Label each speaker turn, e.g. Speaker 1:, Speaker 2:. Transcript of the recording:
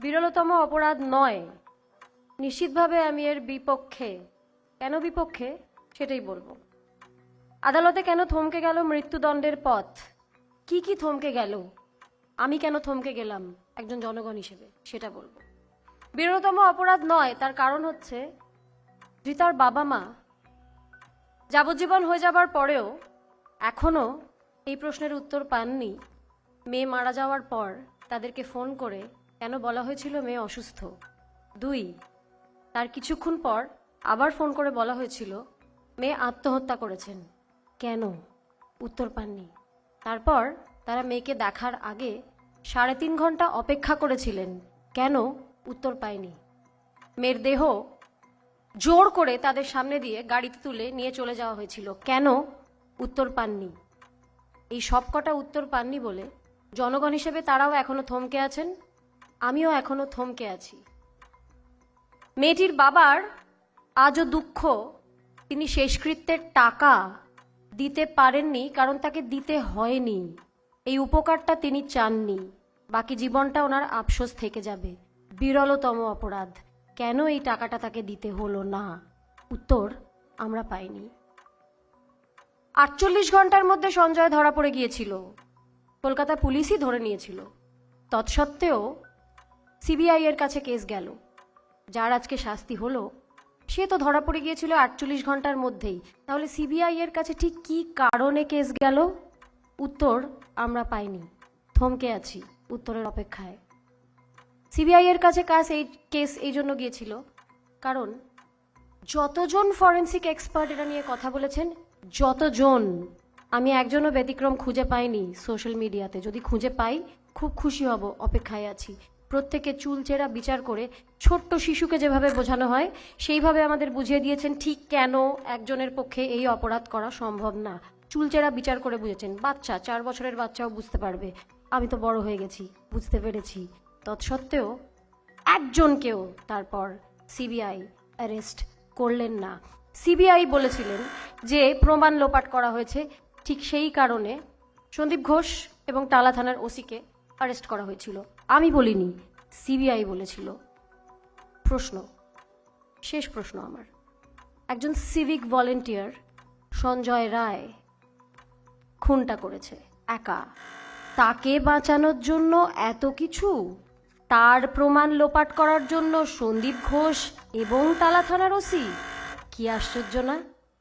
Speaker 1: বিরলতম অপরাধ নয়। নিশ্চিতভাবে আমি এর বিপক্ষে। কেন বিপক্ষে সেটাই বলবো। আদালতে কেন থমকে গেল মৃত্যুদণ্ডের পথ? কি কি থমকে গেল? আমি কেন থমকে গেলাম একজন জনগণ হিসেবে সেটা বলবো। বিরলতম অপরাধ নয়, তার কারণ হচ্ছে রিতার বাবা মা যাবজ্জীবন হয়ে যাবার পরেও এখনো এই প্রশ্নের উত্তর পাননি। মেয়ে মারা যাওয়ার পর তাদেরকে ফোন করে কেন বলা হয়েছিল মেয়ে অসুস্থ? 2, তার কিছুক্ষণ পর আবার ফোন করে বলা হয়েছিল মেয়ে আত্মহত্যা করেছেন। কেন? উত্তর পাননি। তারপর তারা মেয়েকে দেখার আগে 3.5 ঘন্টা অপেক্ষা করেছিলেন। কেন? উত্তর পায়নি। মেয়ের দেহ জোর করে তাদের সামনে দিয়ে গাড়িতে তুলে নিয়ে চলে যাওয়া হয়েছিল। কেন? উত্তর পাননি। এই সবকটা উত্তর পাননি বলে জনগণ হিসেবে তারাও এখনো থমকে আছেন, আমিও এখনো থমকে আছি। মেয়েটির বাবার আজও দুঃখ, তিনি শেষকৃত্যের টাকা দিতে পারেননি কারণ তাকে দিতে হয়নি। এই উপকারটা তিনি চাননি। বাকি জীবনটা ওনার আফসোস থেকে যাবে। বিরলতম অপরাধ, কেন এই টাকাটা তাকে দিতে হলো না? উত্তর আমরা পাইনি। 48 ঘন্টার মধ্যে সঞ্জয় ধরা পড়ে গিয়েছিল, কলকাতা পুলিশই ধরে নিয়েছিল। তৎসত্ত্বেও সিবিআই এর কাছে কেস গেল। যার আজকে শাস্তি হলো সে তো ধরা পড়ে গিয়েছিল 48 ঘন্টার মধ্যেই। তাহলে সিবিআই এর কাছে ঠিক কি কারণে কেস গেল? উত্তর আমরা পাইনি, থমকে আছি উত্তরের অপেক্ষায়। সিবিআই এর কাছে কেস এই জন্য গিয়েছিল কারণ যতজন ফরেন্সিক এক্সপার্ট এটা নিয়ে কথা বলেছেন, যতজন, আমি একজনও ব্যতিক্রম খুঁজে পাইনি সোশ্যাল মিডিয়াতে। যদি খুঁজে পাই খুব খুশি হব, অপেক্ষায় আছি। প্রত্যেকে চুলচেরা বিচার করে ছোট্ট শিশুকে যেভাবে বোঝানো হয় সেইভাবে আমাদের বুঝিয়ে দিয়েছেন ঠিক কেন একজনের পক্ষে এই অপরাধ করা সম্ভব না। চুলচেরা বিচার করে বুঝেছেন। বাচ্চা, 4 বছরের বাচ্চাও বুঝতে পারবে। আমি তো বড় হয়ে গেছি, বুঝতে পেরেছি। তৎসত্ত্বেও একজনকেও তারপর সিবিআই অ্যারেস্ট করলেন না। সিবিআই বলেছিলেন যে প্রমাণ লোপাট করা হয়েছে, ঠিক সেই কারণে সন্দীপ ঘোষ এবং টালা থানার ওসিকে অ্যারেস্ট করা হয়েছিল। আমি বলিনি, সিবিআই বলেছিল। প্রশ্ন, শেষ প্রশ্ন আমার, একজন সিভিক ভলেন্টিয়ার সঞ্জয় রায় খুনটা করেছে একা, তাকে বাঁচানোর জন্য এত কিছু, তার প্রমাণ লোপাট করার জন্য সন্দীপ ঘোষ এবং টালা থানার ওসি। কি আশ্চর্য না?